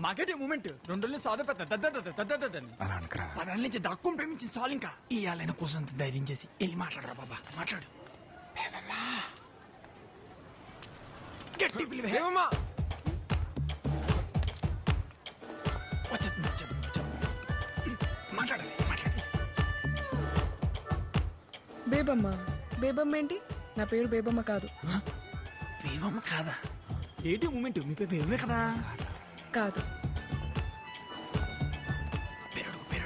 మాకేటి moment 2 రోజులు సాధ పదాల నుంచి దాక్కుని ప్రేమించింది చాలు. ఇంకా ఇయ్యాలైనా కోసం ధైర్యం చేసి వెళ్ళి మాట్లాడరా బాబా, మాట్లాడు. గట్టి పిలివేమా మాట్లాడేసి మాట్లాడి. బేబమ్మ. బేబమ్మ ఏంటి? నా పేరు బేబమ్మ కాదు. బేబమ్మ కాదా? ఏంటి మూమెంట్? మీ పేరు బేబమే కదా? కాదు.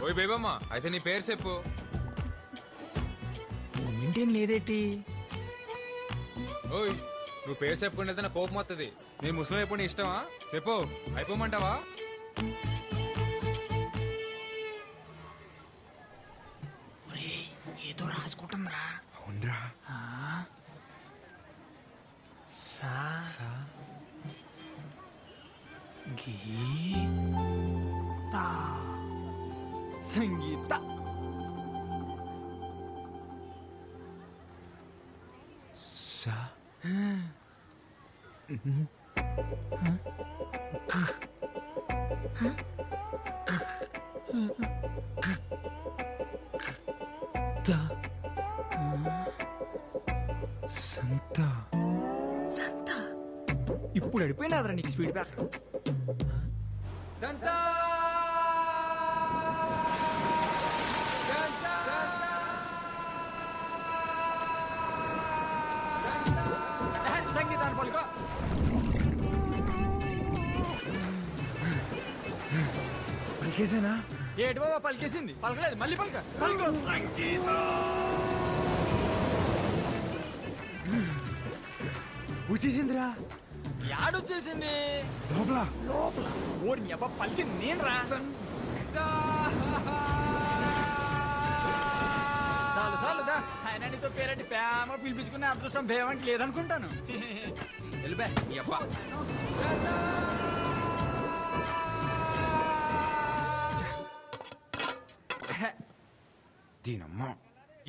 ఓయ్ బేబమ్మ, అయితే నీ పేరు చెప్పు. మూమెంట్ ఏం లేదేటి? ఓయ్, నువ్వు పేరు చెప్పుకుంటే నా కోపం వస్తుంది. నీ ముస్లిం ఎప్పుడు నీ ఇష్టమా? చెప్పు, అయిపోమంటావా? ఏదో రాసుకుంటుందిరా. అవునరా. గీత సంగీత. ఇప్పుడు అడిపోయినాదరా నీకు స్పీడ్ బ్యాక్. సంతా సంగీతాన్ని పలుకో. పలికేసేనా? ఏడు బాబా పలికేసింది. పలకలేదు, మళ్ళీ పలక. పలుకో సంగీత. వచ్చేసిందిరా. యాడొచ్చేసింది? లోపల లోపల. ఓరి నీ అబ్బా పలికింది నేను రా. చాలు చాలు దా. ఆయన నీతో పేరంటి ప్రేమ పిలిపించుకునే అదృష్టం భేమంటి లేదనుకుంటాను. వెళ్ళిపో నీ అబ్బా. దీనమ్మ.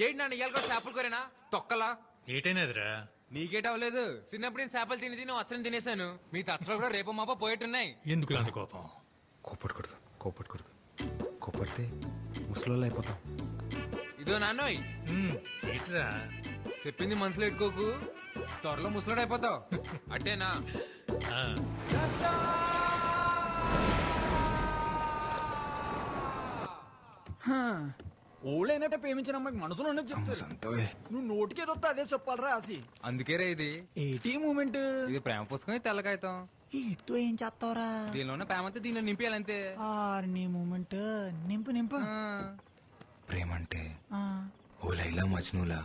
ఏంటి నన్ను ఇయ్యాలి చేపలు కోరేనా తొక్కలా? ఏటైనదిరా? నీకేట అవ్వలేదు. చిన్నప్పుడు నేను చేపలు తిని అచ్చరం తినేసాను. మీ తచ్చలు కూడా రేపు మాప పోయేట్టున్నాయి. ఎందుకు అంత కోపం? కోపడకూడదు. కోపడితే ముసలోళ్ళు అయిపోతాం. ఇదో నాన్నోయ్, ఏట్రా చెప్పింది మనసులో ఎట్టుకోకు, త్వరలో ముసలోడు అయిపోతావు. అట్టేనా? ఓళ్ళైనట్టే ప్రేమించిన అమ్మాయికి మనసులో ఉన్నది చెప్తారు. నువ్వు నోటికేదొస్తా అదే చెప్పాలరా ఆసి. అందుకేరా ఇది. ఏటీ మూమెంట్? ఇది ప్రేమ పుస్తకం, తెల్లకాయతాం. ఇటుతో ఏం చేస్తావరా? దీనిలోనే ప్రేమంతా దీనిలో నింపేయాలంతే. నీ మూమెంట్ నింపు నింపు. ప్రేమ అంటే ఓ లైలా మజ్నులా,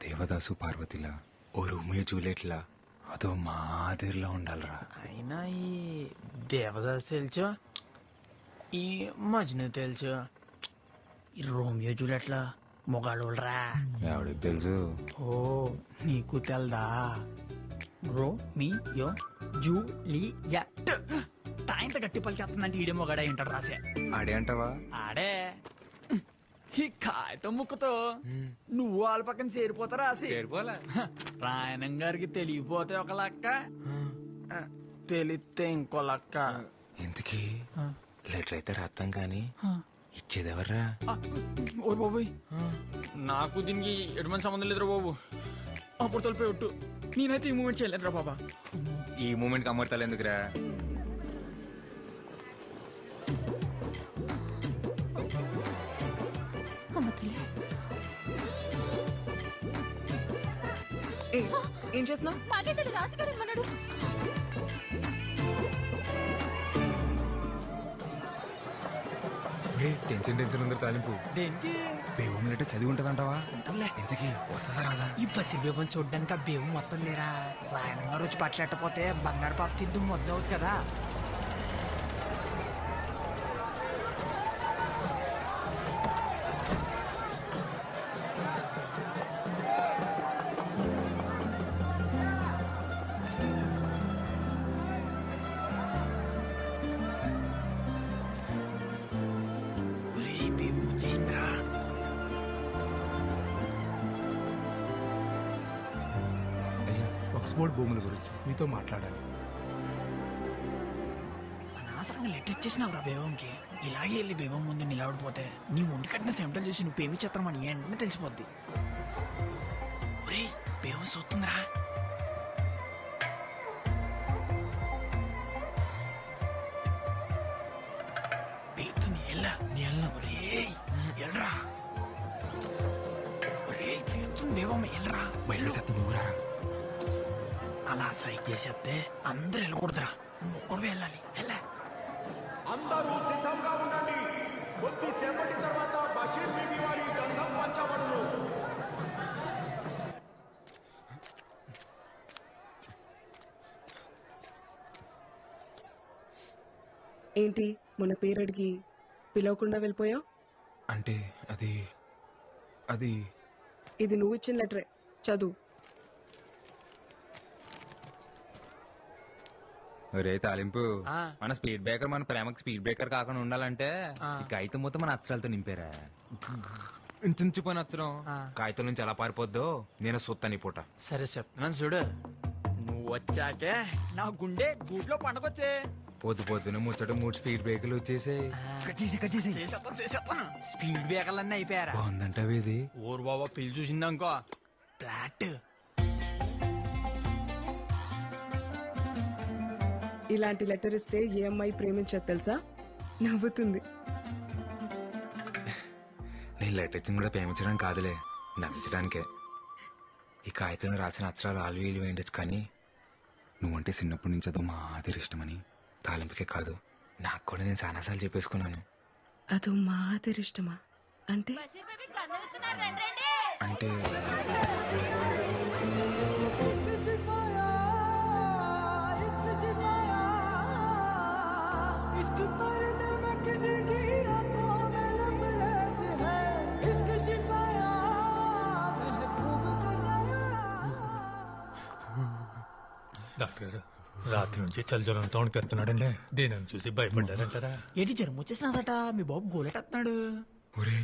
దేవదాసు పార్వతిలా, ఓ రోమియో జూలియట్లా, అదో మాదిరిలా ఉండాలరా. అయినా ఈ దేవదాస్ తెలుసు, ఈ మజ్ను తెలుసు, ఈ రోమియో జూలియట్లా మొగాళ్ళరా. ఎవడికి తెలుసు? ఓ నీకు తెల్దా? Romeo Juliet. తాయింత గట్టి పలికేస్తుందంటే ఈడే మొగాడ ఏంటాడు రాసే. ఆడే అంటావా? ఆడే. ఈ కాగితం ముక్కతో నువ్వు వాళ్ళ పక్కన చేరిపోతారా ఆసి? చేరిపోలే. రాయణం గారికి తెలియపోతే ఒక లెక్క, తెలిస్తే ఇంకో లెక్క. ఇంతకీ లెటర్ అయితే రాస్తాం కానీ ఇచ్చేదెవర్రా? ఓ బాబోయ్, నాకు దీనికి ఎటువంటి సంబంధం లేదురా బాబు. అప్పుడు తొలిపోయి ఒట్టు. నేనైతే ఈ మూమెంట్ చేయలేదురా బాబా. ఈ మూమెంట్ అమర్తాలు ఎందుకురా? ఏం చేస్తున్నావు? టెన్షన్ ఉందరు తాలింపు. దేనికి? బేవం లెటర్ చదివి ఉంటదంటావా? ఇంతకీ వస్తుందా రాదా? ఈ బసి బేవం చూడ్డానికి ఆ బేవం మొత్తం లేరా. రాయణం గారు వచ్చి పట్లెట్టపోతే బంగారు పాప తిద్దు మొదలవుతుంది కదా. ఆక్స్ఫోర్డ్ భూముల గురించి మీతో మాట్లాడాలి. అనవసరంగా లెటర్ ఇచ్చేసినావు రా బేబంకి. ఇలాగే వెళ్ళి బేబం ముందు నిలబడిపోతే నీ ఒంటి కట్టిన సెంటల్ చేసి నువ్వు పేమి చేస్తామని వెంటనే తెలిసిపోద్ది. ఒరేయ్ బేబం చూస్తుందిరా. పిలుస్తుంది ఎల్లా నీ ఎల్లా. ఒరేయ్ ఎల్రా. ఒరేయ్ పిలుస్తుంది బేబం ఎల్రా. బయట నువ్వు రా. అలా సైక్ చేసేస్తే అందరూ వెళ్ళకూడదురా, నువ్వు ఒక్కడు వెళ్ళాలి. వెళ్ళా అందరూ సిద్ధంగా ఉండండి. కొద్దిసేపటి తర్వాత బషీర్ బీబీ వారి గంధం పంచబడును. ఏంటి మొన్న పేరడికి పిలవకుండా వెళ్ళిపోయావు? అంటే అది అది ఇది నువ్వు ఇచ్చిన లెటరే, చదువు. ఒరే తాలింపు, మన స్పీడ్ బ్రేకర్ మన ప్రేమకి స్పీడ్ బ్రేకర్ కాకుండా ఉండాలంటే ఈ కాగితం మొత్తం మన అక్షరాలతో నింపారా. ఇంచుపోయిన అక్షరం కాగితం నుంచి ఎలా పారిపోద్దో నేను చూస్తాను ఈ పూట. సరే చెప్తున్నాను చూడు. నువ్వు వచ్చాకే నా గుండె గూట్లో పండగొచ్చే. పొద్దు పొద్దున ముచ్చట 3 స్పీడ్ బ్రేకర్లు వచ్చేసాయి. స్పీడ్ బ్రేకర్లన్నీ అయిపోయారా? బాగుందంట ఇది. ఊరు బాబా పిల్లి చూసిందనుకో ఫ్లాట్. ఇలాంటి లెటర్ ఇస్తే ఏ అమ్మాయి ప్రేమించదు తెలుసా? నవ్వుతుంది. నేను లెటర్ ఇచ్చింది కూడా ప్రేమించడం కాదులే, నవ్వించడానికే. ఈ కాగితం రాసిన అక్షరాలు ఆల్వీలు వేయండొచ్చు, కానీ నువ్వంటే చిన్నప్పటి నుంచి అదో మాదిరి ఇష్టమని తాలింపుకే కాదు నాకు కూడా నేను చాలాసార్లు చెప్పేసుకున్నాను. అదో మాదిరి ఇష్టమా అంటే? అంటే డాక్టర్ గారు రాత్రి నుంచి చలిజ్వరంతో వణికెత్తున్నాడండి. దీనిని చూసి భయపడ్డారంటారా? ఏంటి జ్వరం వచ్చేసినదట, మీ బాబు గోలెట్టేస్తున్నాడు. ఒరే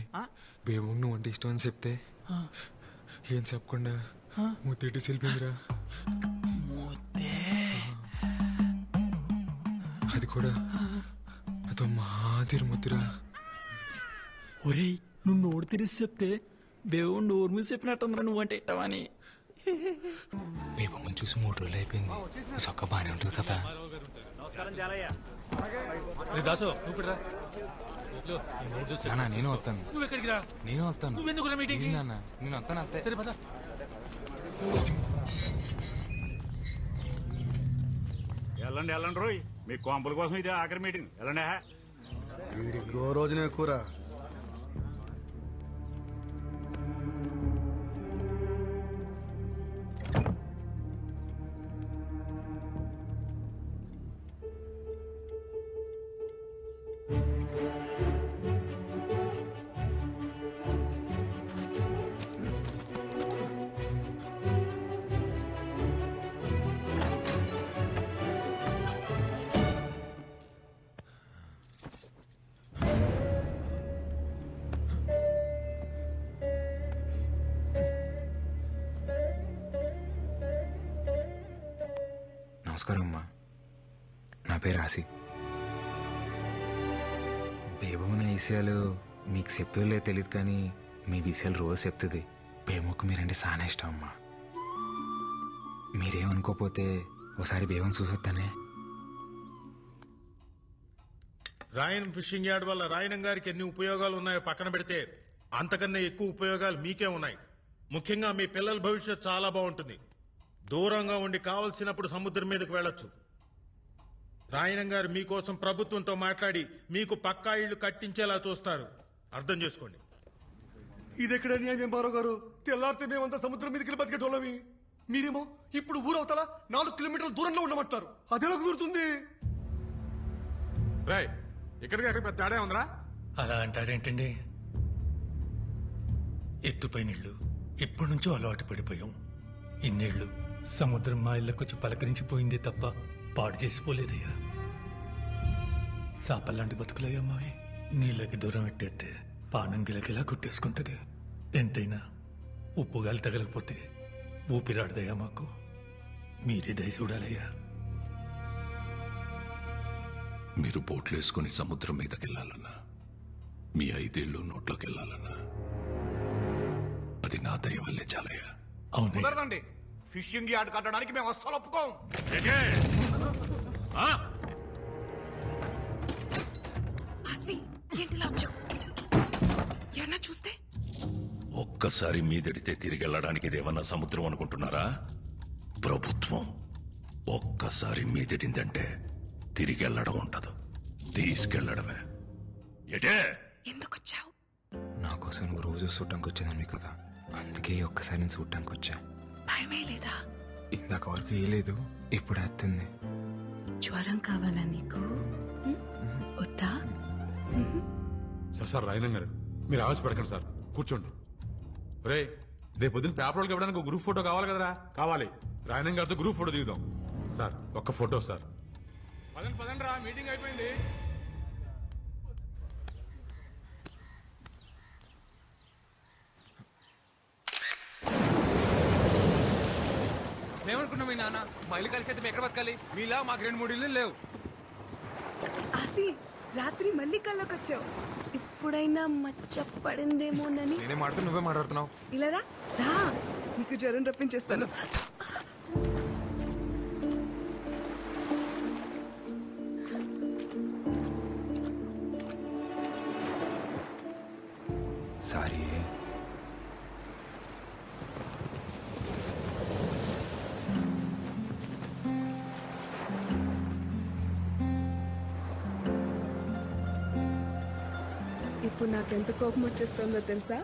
బేబు నువ్వు అంటే ఇష్టం అని చెప్తే ఏం చెప్పకుండా ముత్తేటి సెల్పిందిరా. అది కూడా అదో మాదిరి ముద్దురా. ఒరేయ్ నువ్వు నోరు తెరిసి చెప్తే బేబు నోరు మూసి చెప్పినట్టుందిరా నువ్వంటే ఇట్టమని. బేబమ్మని చూసి 3 రోజులు అయిపోయింది. సొక్క బానే ఉంటుంది కదా. దాసు నువ్వు రా. నాన్న నేను వస్తాను. నువ్వు ఎక్కడికి రా? నేను వస్తాను. నువ్వెందుకు మీటింగ్? నాన్న నేను వస్తాను అంతే. సరే పద. వెళ్ళండి వెళ్ళండి రోయ్, మీ కాంపుల కోసం ఇది ఆఖరి మీటింగ్. వెళ్ళండి. వీడికి గో రోజునే కూర. నమస్కారం అమ్మా, నా పేరు ఆసి. బేబమ్మ విషయాలు మీకు చెప్తుందో తెలియదు, కానీ మీ విషయాలు రోజు చెప్తుంది. బేబమ్మకు మీరంటే చాలా ఇష్టం అమ్మా. మీరేమనుకోపోతే ఒకసారి బేబం చూసొస్తానే. రాయన్ ఫిషింగ్ యార్డ్ వల్ల రాయనం గారికి ఎన్ని ఉపయోగాలు ఉన్నాయో పక్కన పెడితే అంతకన్నా ఎక్కువ ఉపయోగాలు మీకే ఉన్నాయి. ముఖ్యంగా మీ పిల్లల భవిష్యత్ చాలా బాగుంటుంది. దూరంగా ఉండి కావలసినప్పుడు సముద్రం మీదకి వెళ్ళొచ్చు. రాయనం గారు మీకోసం ప్రభుత్వంతో మాట్లాడి మీకు పక్కా ఇళ్లు కట్టించేలా చూస్తారు. అర్థం చేసుకోండి. ఇది ఎక్కడ న్యాయం బారో గారు? తెల్లారితే మేమంతా సముద్రం మీదకి బతికేటోళ్ళమి. మీరేమో ఇప్పుడు ఊరవతల 4 కిలోమీటర్ల దూరంలో ఉండమంటారు. అదెలా కుదురుతుంది? రాయ్ ఇక్కడికి అక్కడ పెద్ద తేడా ఉందిరా. అలా అంటారేంటండి? ఎత్తుపై నీళ్లు ఎప్పటి నుంచో అలవాటు పడిపోయాం. ఇన్నేళ్లు సముద్రం మా ఇళ్ళకొచ్చి పలకరించిపోయిందే తప్ప పాడు చేసిపోలేదయ్యా. సాపల్లాంటి బతుకులయ్యా మావి. నీళ్ళకి దూరం పెట్టేస్తే పానం గిలగిలా కొట్టేసుకుంటది. ఎంతైనా ఉప్పుగాలి తగలకపోతే ఊపిరాడదయ్యా మాకు. మీరే దయ చూడాలయ్యా. మీరు బోట్లు వేసుకుని సముద్రం మీదకి వెళ్ళాలన్నా, మీ 5 ఏళ్ళు నోట్లోకి వెళ్ళాలన్నా అది నా దయ వల్లే చాలయ్యా. కుదరదండి. ఫిషింగ్ యార్డ్ కట్టడానికి మేము అస్సలు ఒప్పుకోం. చూస్తే ఒక్కసారి మీదడితే తిరిగి వెళ్ళడానికి ఇదేమన్నా సముద్రం అనుకుంటున్నారా? ప్రభుత్వం. ఒక్కసారి మీదడిందంటే తిరిగి వెళ్ళడం ఉండదు, తీసుకెళ్లడమే. ఎటే ఎందుకొచ్చావు? నా కోసం నువ్వు రోజు చూడటానికి వచ్చేదాన్ని కదా, అందుకే ఒక్కసారి నేను చూడటానికి వచ్చా. భయమే లేదా? ఇందాక వరకు ఏ లేదు, ఇప్పుడు వస్తుంది. జ్వరం కావాలా నీకు? వద్దా? సార్ రాయనం గారు, మీరు ఆవేశపడకండి సార్, కూర్చోండి. రే, రేపు పొద్దున్న పేపర్ వాళ్ళకి ఇవ్వడానికి గ్రూప్ ఫోటో కావాలి కదరా? కావాలి. రాయనం గారితో గ్రూప్ ఫోటో దిగుదాం. సార్ ఒక్క ఫోటో సార్. పదండి రా, మీటింగ్ అయిపోయింది. మేమనుకున్నాం మీ నాన్న మా ఇల్లు కలిసి అయితే ఎక్కడ బతకాలి? మీలా మాకు 2-3 ఇల్లు లేవు. ఆసి, రాత్రి మళ్ళీ కళ్ళకొచ్చావు. ఇప్పుడైనా మచ్చ పడిందేమోనని. నేనే మాట్లాడుతూ నువ్వే మాట్లాడుతున్నావు. ఇలా రా, నీకు జ్వరం రప్పించేస్తాను. సారీ. ఇప్పుడు నాకెంత కోపం వచ్చేస్తుందో తెలుసా?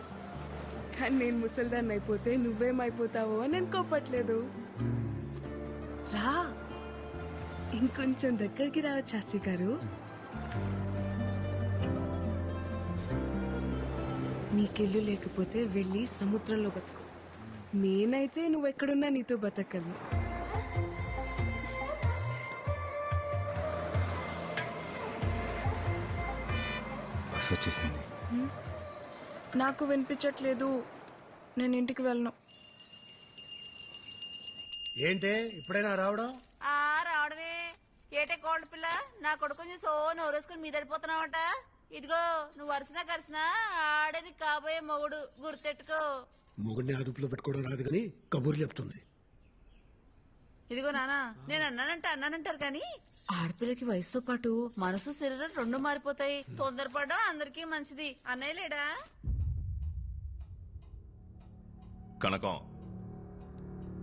కానీ నేను ముసల్దాన్ని అయిపోతే నువ్వేమైపోతావో నేను కోపట్లేదు. రా, ఇంకొంచెం దగ్గరికి రావచ్చు ఆసి గారు. నీకెళ్ళు లేకపోతే వెళ్ళి సముద్రంలో బతుకు. నేనైతే నువ్వెక్కడున్నా నీతో బతకగలను. బస్ వచ్చేసింది. నాకు వినిపించట్లేదు, నేను ఇంటికి వెళ్ళను. ఏంటే ఇప్పుడైనా రావడం? రావడమే ఏటే కోళ్ళ పిల్ల, నా కొడుకుని సో నోరేసుకుని మీదడిపోతున్నావట. ఇదిగో నువ్వు వరుసనా కలిసినా ఆడే నీకు కాబోయే మొగుడు, గుర్తెట్టుకో. మొగుడిని అదుపులో పెట్టుకోవడం రాదు కానీ కబుర్లు చెప్తుంది. ఇదిగో నానా, నేను అన్నానంటారు కానీ ఆడపిల్లకి వయసుతో పాటు మనసు శరీరం 2 మారిపోతాయి. తొందరపడడం అందరికీ మంచిది. అన్నయ్య లేడా? కనకం,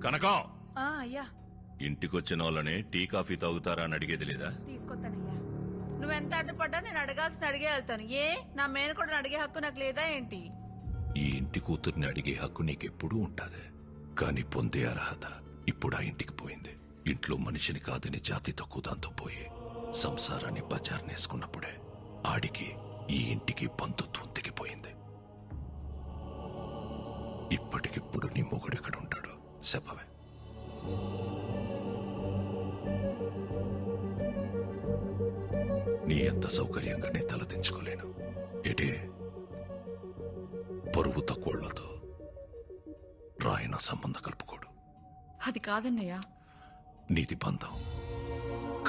కనకం, అయ్యా. ఇంటికొచ్చిన వాళ్ళని టీ కాఫీ తాగుతారా అని అడిగేది లేదా? తీసుకొస్తానయ్యా. నువ్వెంత అడ్డుపడ్డా నేను అడగాల్సిన అడిగే వెళ్తాను. ఏ నా మేనకోడని అడిగే హక్కు నాకు లేదా ఏంటి? ఈ ఇంటి కూతుర్ని అడిగే హక్కు నీకెప్పుడూ ఉంటాది, కానీ పొందే అర్హత ఇప్పుడు ఆ ఇంటికి పోయింది. ఇంట్లో మనిషిని కాదని జాతి తక్కువ దాంతో పోయి సంసారాన్ని బజార్నేసుకున్నప్పుడే ఆడికి ఈ ఇంటికి బంధుత్వం తెగిపోయింది. ఇప్పటికిప్పుడు నీ మొగుడెక్కడ ఉంటాడు చెప్పవే. నీ ఎంత సౌకర్యంగా నే తలదించుకోలేను. ఎటే పరువు తక్కువతో రాయన సంబంధం కలుపుకోడు. అది కాదన్నయ్యా. నీది బంధం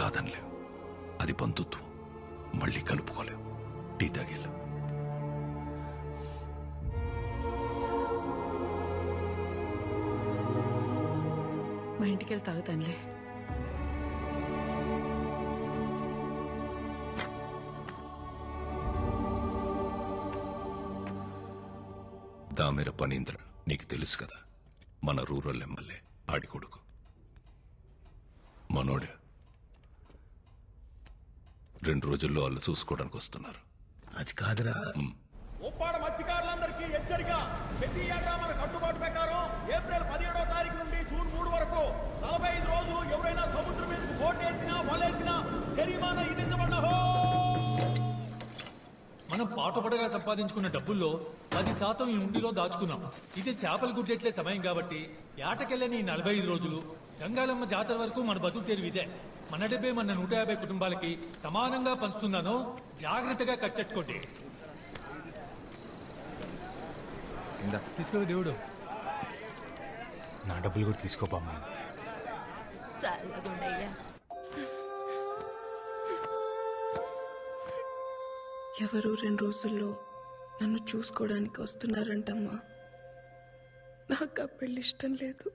కాదనిలేవు, అది బంధుత్వం. మళ్ళీ కలుపుకోలేవు. టీ తాగేలా. మా ఇంటికి వెళ్ళి తాగుతానులే. దామెర పనీంద్ర నీకు తెలుసు కదా, మన రూరల్ ఎమ్మెల్యే ఆడి కొడుకు. మనోడే 2 రోజుల్లో వాళ్ళు చూసుకోవడానికి వస్తున్నారు. అది కాదురా. ఉప్పాడ మత్స్యకారులందరికీ హెచ్చరిక. ప్రతి ఏటా మన కట్టుబాటు ప్రకారం ఏప్రిల్ 17వ తారీఖు నుండి జూన్ 3 వరకు 45 రోజులు ఎవరైనా సముద్రం మీదకు బోటేసినా వలేసినా జరిమానా విధించబడ్డహో. మనం పాటుపడగా సంపాదించుకున్న డబ్బుల్లో 10% ఈ ఉండిలో దాచుకున్నాం. ఇది చేపలు గుడ్డెట్లే సమయం కాబట్టి ఏటకెళ్ళని 45 రోజులు గంగాలమ్మ జాతర వరకు మన బతుకు తెరువు ఇదే. మన డబ్బే మన 150 కుటుంబాలకి సమానంగా పంచుతున్నానో జాగ్రత్తగా ఖర్చెట్టుకోండి. తీసుకో దేవుడు. నా డబ్బులు కూడా తీసుకోపమ్మా. ఎవరు 2 రోజుల్లో నన్ను చూసుకోవడానికి వస్తున్నారంటమ్మా. నాకు ఆ పెళ్లి ఇష్టం లేదు.